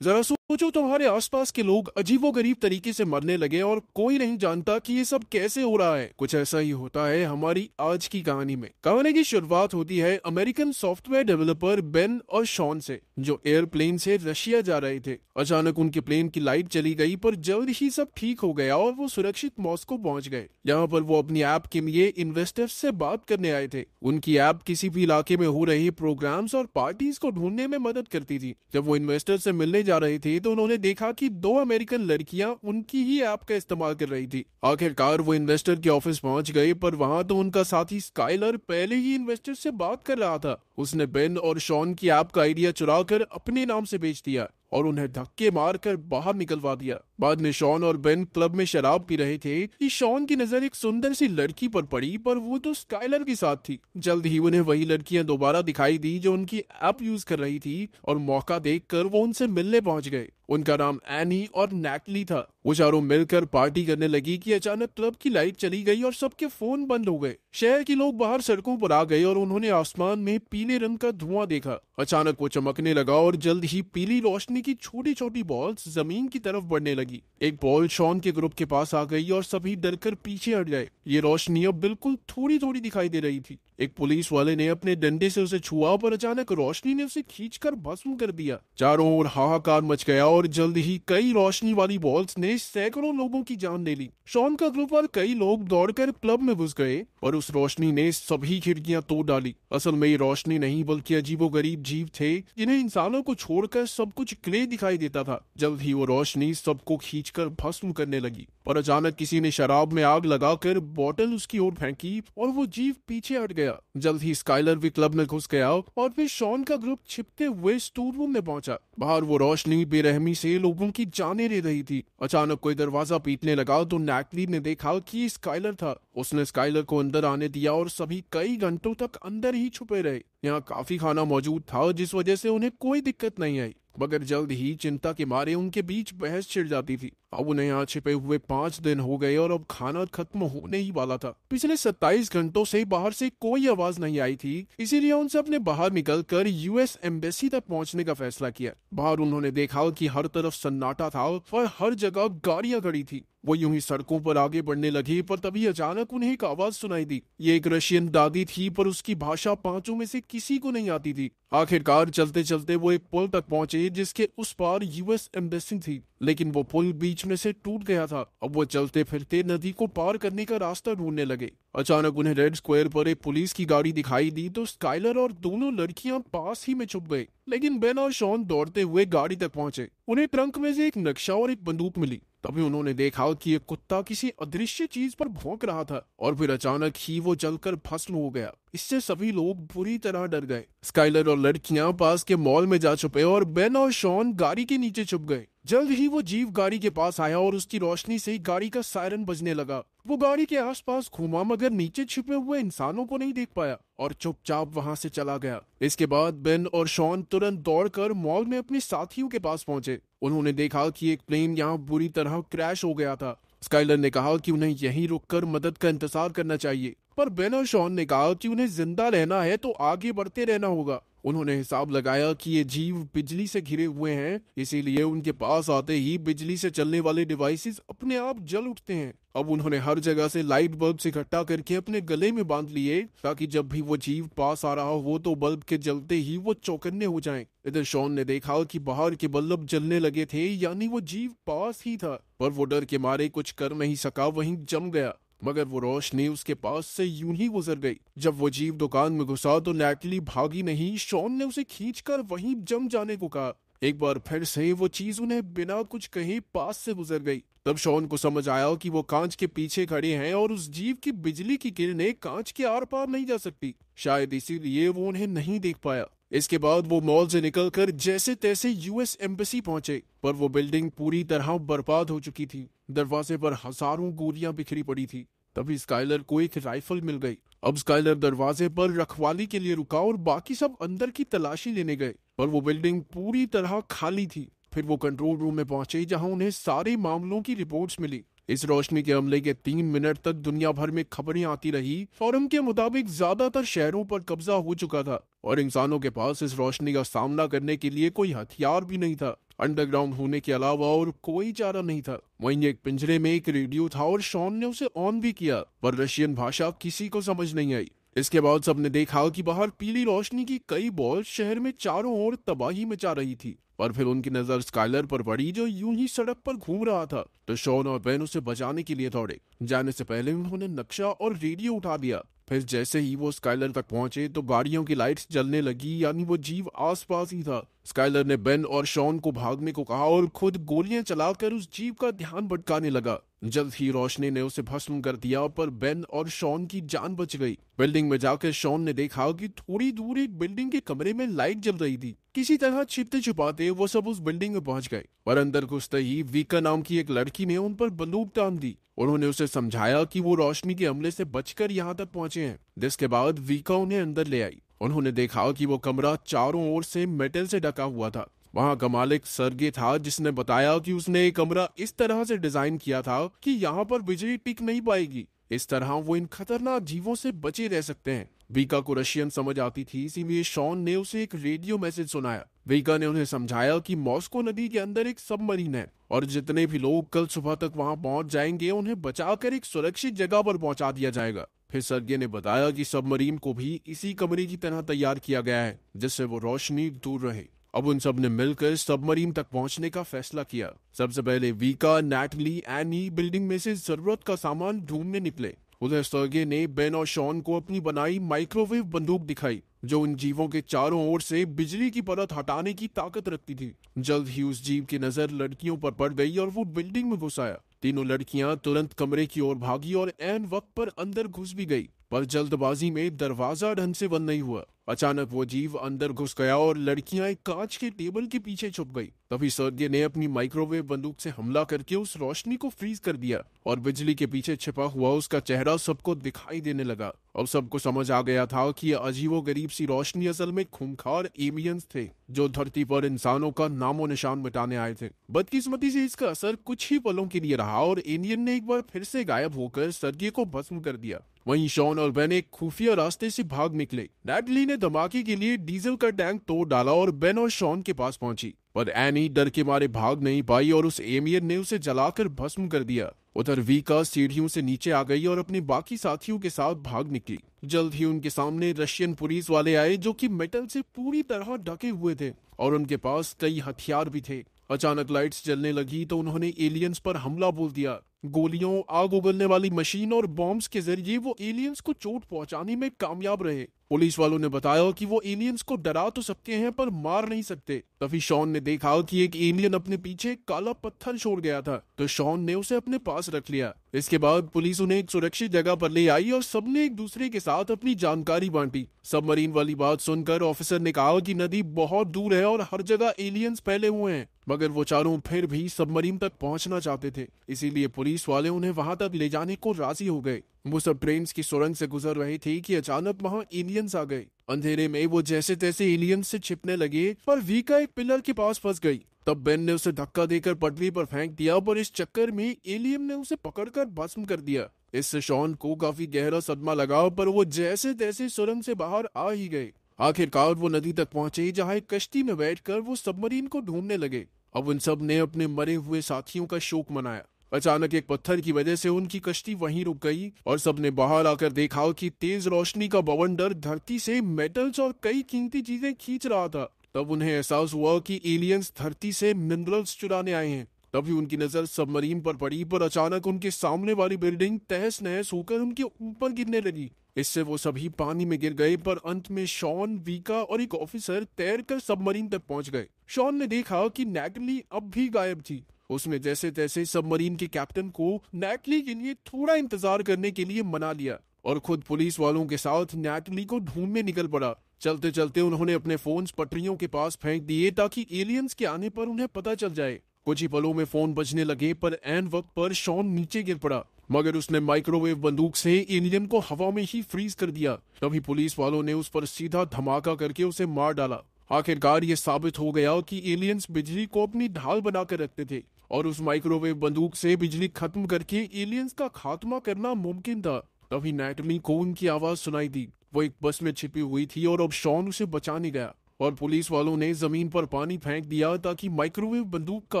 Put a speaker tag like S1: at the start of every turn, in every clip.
S1: जरा सोचो, तुम्हारे आसपास के लोग अजीबोगरीब तरीके से मरने लगे और कोई नहीं जानता कि ये सब कैसे हो रहा है। कुछ ऐसा ही होता है हमारी आज की कहानी में। कहानी की शुरुआत होती है अमेरिकन सॉफ्टवेयर डेवलपर बेन और शॉन से, जो एयरप्लेन से रशिया जा रहे थे। अचानक उनके प्लेन की लाइट चली गई, पर जल्द ही सब ठीक हो गया और वो सुरक्षित मॉस्को पहुंच गए। यहाँ पर वो अपनी ऐप के लिए इन्वेस्टर्स से बात करने आए थे। उनकी ऐप किसी भी इलाके में हो रही प्रोग्राम्स और पार्टीज को ढूंढने में मदद करती थी। जब वो इन्वेस्टर से मिलने जा रहे थे तो उन्होंने देखा कि दो अमेरिकन लड़कियां उनकी ही ऐप का इस्तेमाल कर रही थी। आखिरकार वो इन्वेस्टर के ऑफिस पहुंच गए, पर वहां तो उनका साथी स्काइलर पहले ही इन्वेस्टर से बात कर रहा था। उसने बेन और शॉन की ऐप का आइडिया चुराकर अपने नाम से बेच दिया और उन्हें धक्के मारकर बाहर निकलवा दिया। बाद में शॉन और बेन क्लब में शराब पी रहे थे कि शॉन की नजर एक सुंदर सी लड़की पर पड़ी, पर वो तो स्काइलर के साथ थी। जल्द ही उन्हें वही लड़कियां दोबारा दिखाई दी जो उनकी ऐप यूज कर रही थी, और मौका देखकर वो उनसे मिलने पहुंच गए। उनका नाम एनी और नैटली था। वो चारों मिलकर पार्टी करने लगी कि अचानक क्लब की लाइट चली गई और सबके फोन बंद हो गए। शहर के लोग बाहर सड़कों पर आ गए और उन्होंने आसमान में पीले रंग का धुआं देखा। अचानक वो चमकने लगा और जल्द ही पीली रोशनी की छोटी छोटी बॉल्स जमीन की तरफ बढ़ने लगी। एक बॉल शॉन के ग्रुप के पास आ गई और सभी डरकर पीछे हट गए। ये रोशनी अब बिल्कुल थोड़ी थोड़ी दिखाई दे रही थी। एक पुलिस वाले ने अपने डंडे से उसे छुआ, पर अचानक रोशनी ने उसे खींचकर भस्म कर दिया। चारों ओर हाहाकार मच गया और जल्द ही कई रोशनी वाली बॉल्स ने सैकड़ों लोगों की जान ले ली। शॉन का ग्रुप और कई लोग दौड़कर क्लब में घुस गए, पर उस रोशनी ने सभी खिड़कियां तोड़ डाली। असल में ये रोशनी नहीं बल्कि अजीबोगरीब जीव थे, जिन्हें इंसानों को छोड़कर सब कुछ ग्रे दिखाई देता था। जल्द ही वो रोशनी सबको खींचकर भस्म करने लगी, पर अचानक किसी ने शराब में आग लगाकर बोतल उसकी ओर फेंकी और वो जीव पीछे हट गया। जल्द ही स्काइलर भी क्लब में घुस गया और फिर शॉन का ग्रुप छिपते हुए स्टोर रूम में पहुंचा। बाहर वो रोशनी बेरहमी से लोगों की जानें ले रही थी। अचानक कोई दरवाजा पीटने लगा तो नैटली ने देखा कि स्काइलर था। उसने स्काइलर को अंदर आने दिया और सभी कई घंटों तक अंदर ही छुपे रहे। यहाँ काफी खाना मौजूद था, जिस वजह से उन्हें कोई दिक्कत नहीं आई, मगर जल्द ही चिंता के मारे उनके बीच बहस छिड़ जाती थी। अब उन्हें यहाँ छिपे हुए 5 दिन हो गए और अब खाना खत्म होने ही वाला था। पिछले 27 घंटों से बाहर से कोई आवाज नहीं आई थी, इसीलिए उन सब ने बाहर निकलकर यूएस एम्बेसी तक पहुंचने का फैसला किया। बाहर उन्होंने देखा कि हर तरफ सन्नाटा था और हर जगह गाड़ियां खड़ी थी। वो यूं ही सड़कों पर आगे बढ़ने लगे, पर तभी अचानक उन्हें एक आवाज सुनाई दी। ये एक रशियन दादी थी, पर उसकी भाषा पांचों में से किसी को नहीं आती थी। आखिरकार चलते चलते वो एक पुल तक पहुंचे जिसके उस पार यूएस एम्बेसी थी, लेकिन वो पुल बीच में से टूट गया था। अब वो चलते फिरते नदी को पार करने का रास्ता ढूंढने लगे। अचानक उन्हें रेड स्क्वायर पर एक पुलिस की गाड़ी दिखाई दी तो स्काइलर और दोनों लड़कियां पास ही में छुप गए। लेकिन बेन और शॉन दौड़ते हुए गाड़ी तक पहुंचे। उन्हें ट्रंक में से एक नक्शा और एक बंदूक मिली। तभी उन्होंने देखा कि एक कुत्ता किसी अदृश्य चीज पर भौंक रहा था और फिर अचानक ही वो जलकर भस्म हो गया। इससे सभी लोग बुरी तरह डर गए। स्काइलर और लड़कियां पास के मॉल में जा छुपे और बेन और शॉन गाड़ी के नीचे छुप गए। जल्द ही वो जीव गाड़ी के पास आया और उसकी रोशनी से गाड़ी का सायरन बजने लगा। वो गाड़ी के आसपास घूमा, मगर नीचे छिपे हुए इंसानों को नहीं देख पाया और चुपचाप वहां से चला गया। इसके बाद बेन और शॉन तुरंत दौड़कर मॉल में अपने साथियों के पास पहुंचे। उन्होंने देखा कि एक प्लेन यहाँ बुरी तरह क्रैश हो गया था। स्काइलर ने कहा कि उन्हें यहीं रुककर मदद का इंतजार करना चाहिए, पर बेन और शॉन ने कहा कि उन्हें जिंदा रहना है तो आगे बढ़ते रहना होगा। उन्होंने हिसाब लगाया कि ये जीव बिजली से घिरे हुए हैं, इसीलिए उनके पास आते ही बिजली से चलने वाले डिवाइसेस अपने आप जल उठते हैं। अब उन्होंने हर जगह से लाइट बल्ब इकट्ठा करके अपने गले में बांध लिए, ताकि जब भी वो जीव पास आ रहा हो तो बल्ब के जलते ही वो चौकन्ने हो जाएं। इधर शॉन ने देखा कि बाहर के बल्ब जलने लगे थे, यानी वो जीव पास ही था, पर वो डर के मारे कुछ कर नहीं सका, वहीं जम गया। मगर वो रोशनी उसके पास से यूं ही गुजर गई। जब वो जीव दुकान में घुसा तो नैटली भागी नहीं, शॉन ने उसे खींचकर वहीं जम जाने को कहा। एक बार फिर से वो चीज उन्हें बिना कुछ कहे पास से गुजर गई। तब शॉन को समझ आया कि वो कांच के पीछे खड़े हैं और उस जीव की बिजली की किरणें कांच के आर पार नहीं जा सकती। शायद इसीलिए वो उन्हें नहीं देख पाया। इसके बाद वो मॉल से निकलकर जैसे तैसे यूएस एम्बेसी पहुंचे, पर वो बिल्डिंग पूरी तरह बर्बाद हो चुकी थी। दरवाजे पर हजारों गोलियां बिखरी पड़ी थी। तभी स्काइलर को एक राइफल मिल गई। अब स्काइलर दरवाजे पर रखवाली के लिए रुका और बाकी सब अंदर की तलाशी लेने गए, पर वो बिल्डिंग पूरी तरह खाली थी। फिर वो कंट्रोल रूम में पहुंचे, जहां उन्हें सारे मामलों की रिपोर्ट्स मिली। इस रोशनी के हमले के 3 मिनट तक दुनिया भर में खबरें आती रही और उनके मुताबिक ज्यादातर शहरों पर कब्जा हो चुका था और इंसानों के पास इस रोशनी का सामना करने के लिए कोई हथियार भी नहीं था। अंडरग्राउंड होने के अलावा और कोई चारा नहीं था। वहीं एक पिंजरे में एक रेडियो था और शॉन ने उसे ऑन भी किया, पर रशियन भाषा किसी को समझ नहीं आई। इसके बाद सबने देखा कि बाहर पीली रोशनी की कई बॉल शहर में चारों ओर तबाही मचा रही थी। पर फिर उनकी नजर स्काइलर पर पड़ी जो यूं ही सड़क पर घूम रहा था, तो शॉन और बेन उसे बचाने के लिए दौड़े। जाने से पहले उन्होंने नक्शा और रेडियो उठा दिया। फिर जैसे ही वो स्काइलर तक पहुंचे तो गाड़ियों की लाइट्स जलने लगी, यानी वो जीव आसपास ही था। स्काइलर ने बेन और शॉन को भागने को कहा और खुद गोलियां चलाकर उस जीव का ध्यान भटकाने लगा। जल्द ही रोशनी ने उसे भस्म कर दिया, पर बेन और शॉन की जान बच गई। बिल्डिंग में जाकर शॉन ने देखा कि थोड़ी दूर एक बिल्डिंग के कमरे में लाइट जल रही थी। किसी तरह छिपते छुपाते वो सब उस बिल्डिंग में पहुंच गए, पर अंदर घुसते ही वीका नाम की एक लड़की ने उन पर बंदूक तान दी। उन्होंने उसे समझाया कि वो रोशनी के हमले से बचकर यहाँ तक पहुंचे हैं, जिसके बाद वीका उन्हें अंदर ले आई। उन्होंने देखा कि वो कमरा चारों ओर से मेटल से ढका हुआ था। वहां का मालिक सर्गे था, जिसने बताया कि उसने ये कमरा इस तरह से डिजाइन किया था कि यहाँ पर बिजली टिक नहीं पाएगी। इस तरह वो इन खतरनाक जीवों से बचे रह सकते हैं। वीका को रशियन समझ आती थी, इसीलिए शॉन ने उसे एक रेडियो मैसेज सुनाया। वीका ने उन्हें समझाया कि मॉस्को नदी के अंदर एक सबमरीन है और जितने भी लोग कल सुबह तक वहां पहुंच जाएंगे उन्हें बचाकर एक सुरक्षित जगह पर पहुंचा दिया जाएगा। फिर सर्गे ने बताया कि सबमरीन को भी इसी कमरे की तरह तैयार किया गया है, जिससे वो रोशनी दूर रहे। अब उन सब ने मिलकर सबमरीन तक पहुंचने का फैसला किया। सबसे पहले वीका, नैटली, एनी बिल्डिंग में से जरूरत का सामान ढूंढने निकले। उधर सर्गे ने बेन और शॉन को अपनी बनाई माइक्रोवेव बंदूक दिखाई, जो उन जीवों के चारों ओर से बिजली की परत हटाने की ताकत रखती थी। जल्द ही उस जीव की नजर लड़कियों पर पड़ गई और वो बिल्डिंग में घुस आया। तीनों लड़कियां तुरंत कमरे की ओर भागी और ऐन वक्त पर अंदर घुस भी गई, पर जल्दबाजी में दरवाजा ढंग से बंद नहीं हुआ। अचानक वो जीव अंदर घुस गया और लड़कियां एक कांच के टेबल के पीछे छुप गई। तभी सर्गे ने अपनी माइक्रोवेव बंदूक से हमला करके उस रोशनी को फ्रीज कर दिया और बिजली के पीछे छिपा हुआ उसका चेहरा सबको दिखाई देने लगा। अब सबको समझ आ गया था कि यह अजीबोगरीब सी रोशनी असल में खूंखार एलियंस थे, जो धरती पर इंसानों का नामो निशान मिटाने आए थे। बदकिस्मती से इसका असर कुछ ही पलों के लिए रहा और एलियन ने एक बार फिर से गायब होकर सर्गे को भस्म कर दिया। वहीं शॉन और बेन एक खुफिया रास्ते से भाग निकले। नैटली ने धमाके के लिए डीजल का टैंक तोड़ डाला और बेन और शॉन के पास पहुंची, पर एनी डर के मारे भाग नहीं पाई और उस एलियन ने उसे जलाकर भस्म कर दिया। उधर वीका सीढ़ियों से नीचे आ गई और अपने बाकी साथियों के साथ भाग निकली। जल्द ही उनके सामने रशियन पुलिस वाले आए, जो कि मेटल से पूरी तरह ढके हुए थे और उनके पास कई हथियार भी थे। अचानक लाइट्स जलने लगी तो उन्होंने एलियंस पर हमला बोल दिया। गोलियों, आग उगलने वाली मशीन और बॉम्ब्स के जरिए वो एलियंस को चोट पहुंचाने में कामयाब रहे। पुलिस वालों ने बताया कि वो एलियंस को डरा तो सकते हैं पर मार नहीं सकते। तभी शॉन ने देखा कि एक एलियन अपने पीछे काला पत्थर छोड़ गया था, तो शॉन ने उसे अपने पास रख लिया। इसके बाद पुलिस उन्हें एक सुरक्षित जगह पर ले आई और सबने एक दूसरे के साथ अपनी जानकारी बांटी। सबमरीन वाली बात सुनकर ऑफिसर ने कहा कि नदी बहुत दूर है और हर जगह एलियंस फैले हुए हैं, मगर वो चारों फिर भी सबमरीन तक पहुंचना चाहते थे, इसीलिए पुलिस वाले उन्हें वहां तक ले जाने को राजी हो गए। वो सब ट्रेन की सुरंग से गुजर रहे थे कि अचानक वहां एलियंस आ गए। अंधेरे में वो जैसे तैसे एलियंस से छिपने लगे, पर वीका एक पिलर के पास फंस गई। तब बेन ने उसे धक्का देकर पटरी पर फेंक दिया, पर इस चक्कर में एलियन ने उसे पकड़कर भस्म कर दिया। इससे शॉन को काफी गहरा सदमा लगा, पर वो जैसे तैसे सुरंग से बाहर आ ही गए। आखिरकार वो नदी तक पहुंचे, जहां एक कश्ती में बैठकर वो सबमरीन को ढूंढने लगे। अब उन सब ने अपने मरे हुए साथियों का शोक मनाया। अचानक एक पत्थर की वजह से उनकी कश्ती वहीं रुक गई और सबने बाहर आकर देखा कि तेज रोशनी का बवंडर धरती से मेटल्स और कई कीमती चीजें खींच रहा था। तब उन्हें एहसास हुआ कि एलियंस धरती से मिनरल्स चुराने आए हैं। तभी उनकी नजर सबमरीन पर पड़ी, पर अचानक उनके सामने वाली बिल्डिंग तहस नहस होकर उनके ऊपर गिरने लगी। इससे वो सभी पानी में गिर गए, पर अंत में शॉन, वीका और एक ऑफिसर तैरकर सबमरीन तक पहुंच गए। शॉन ने देखा कि नैटली अब भी गायब थी। उसने जैसे तैसे सबमरीन के कैप्टन को नैटली के लिए थोड़ा इंतजार करने के लिए मना लिया और खुद पुलिस वालों के साथ नैटली को ढूंढने निकल पड़ा। चलते चलते उन्होंने अपने फोन्स पटरियों के पास फेंक दिए ताकि एलियंस के आने पर उन्हें पता चल जाए। कुछ ही पलों में फोन बजने लगे, पर ऐन वक्त पर शॉन नीचे गिर पड़ा, मगर उसने माइक्रोवेव बंदूक से एलियन को हवा में ही फ्रीज कर दिया। तभी पुलिस वालों ने उस पर सीधा धमाका करके उसे मार डाला आखिरकार ये साबित हो गया कि एलियंस बिजली को अपनी ढाल बनाकर रखते थे और उस माइक्रोवेव बंदूक से बिजली खत्म करके एलियंस का खात्मा करना मुमकिन था। तभी नैटली को उनकी आवाज सुनाई दी। वो एक बस में छिपी हुई थी और अब शॉन उसे बचाने गया और पुलिस वालों ने जमीन पर पानी फेंक दिया ताकि माइक्रोवेव बंदूक का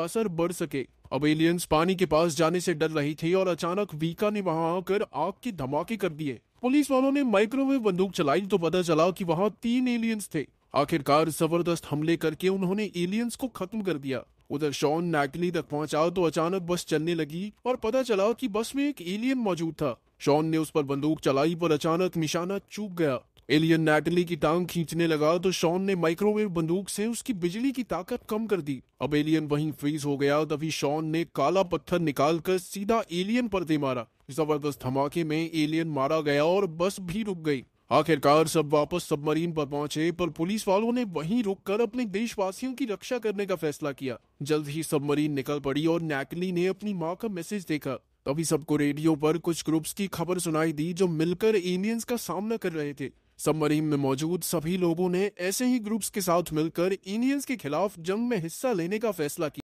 S1: असर बढ़ सके। अब एलियंस पानी के पास जाने से डर रही थी और अचानक वीका ने वहां आकर आग के धमाके कर दिए। पुलिस वालों ने माइक्रोवेव बंदूक चलाई तो पता चला कि वहां 3 एलियंस थे। आखिरकार जबरदस्त हमले करके उन्होंने एलियंस को खत्म कर दिया। उधर शॉन नैटली तक पहुंचा तो अचानक बस चलने लगी और पता चला कि बस में एक एलियन मौजूद था। शॉन ने उस पर बंदूक चलाई पर अचानक निशाना चूक गया। एलियन नैटली की टांग खींचने लगा तो शॉन ने माइक्रोवेव बंदूक से उसकी बिजली की ताकत कम कर दी। अब एलियन वहीं फ्रीज हो गया। तभी शॉन ने काला पत्थर निकालकर सीधा एलियन पर दे मारा। जबरदस्त धमाके में एलियन मारा गया और बस भी रुक गई। आखिरकार सब वापस सबमरीन पर पहुंचे पर पुलिस वालों ने वहीं रुककर अपने देशवासियों की रक्षा करने का फैसला किया। जल्द ही सबमरीन निकल पड़ी और नैटली ने अपनी मां का मैसेज देखा। तभी सबको रेडियो पर कुछ ग्रुप्स की खबर सुनाई दी जो मिलकर एलियंस का सामना कर रहे थे। सबमरीन में मौजूद सभी लोगों ने ऐसे ही ग्रुप्स के साथ मिलकर एलियंस के खिलाफ जंग में हिस्सा लेने का फैसला किया।